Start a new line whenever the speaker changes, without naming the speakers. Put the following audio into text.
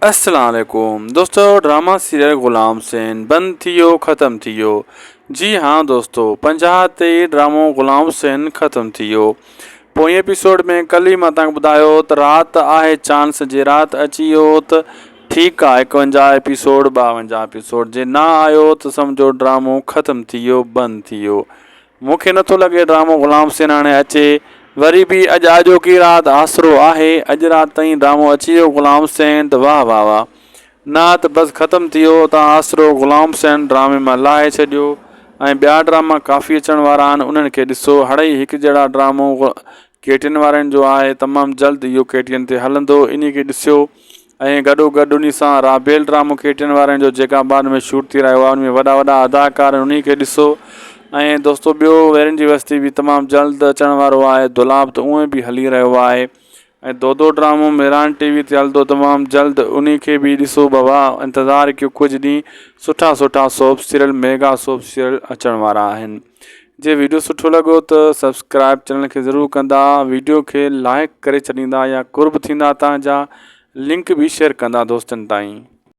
अस्सलाम वालेकुम दोस्तों, ड्रामा सीरियल ग़ुलाम सैन बंद थियो ख़त्म थियो। जी हाँ दोस्तों, 50 ते ड्रामो ग़ुलाम सैन ख़त्म थियो। पोएं एपिसोड में कल ही मां तव्हांखे ॿुधायो त राति आहे चांस जे राति अची वियो त ठीकु आहे। 51 एपिसोड 52 एपिसोड जे ना आयो त सम्झो ड्रामो ख़त्म थी वियो, बंदि थी वियो। मूंखे नथो लॻे ड्रामो ग़ुलाम सैन हाणे अचे। वरी भी अॼु आजोकी राति आसरो आहे, अॼु राति ताईं ड्रामो अची वियो ग़ुलाम सैन त वाह वाह वाह, न त बसि ख़त्म थी वियो त आसरो ग़ुलाम सैन ड्रामे मां लाहे छॾियो। ऐं ॿिया ड्रामा काफ़ी अचण वारा आहिनि, उन्हनि खे ॾिसो। हाणे हिकु जहिड़ा ड्रामो KTN वारनि जो आहे, तमामु जल्द इहो KTN ते हलंदो, इन खे ॾिसियो। ऐं गॾोगॾु उन सां राबेल ड्रामो KTN वारनि जो जेका बाद में शूट थी रहियो आहे, उन में वॾा वॾा अदाकार उन खे ॾिसो। ऐं दोस्तों ॿियो वेरनि जी बस्ती भी तमामु जल्द अचण वारो आहे। दुलाब त उहे भी हली रहियो आहे। ऐं दो ड्रामो मेरान TV ते हलंदो तमामु जल्द, उन खे भी ॾिसो बाबा। इंतज़ारु कयो, कुझु ॾींहं सुठा सुठा soap serial, mega soap serial अचण वारा आहिनि। जे वीडियो सुठो लॻो त सब्सक्राइब चैनल खे ज़रूरु कंदा, वीडियो खे लाइक करे छॾींदा या कुर्ब थींदा तव्हांजा, लिंक भी शेयर कंदा दोस्तनि ताईं।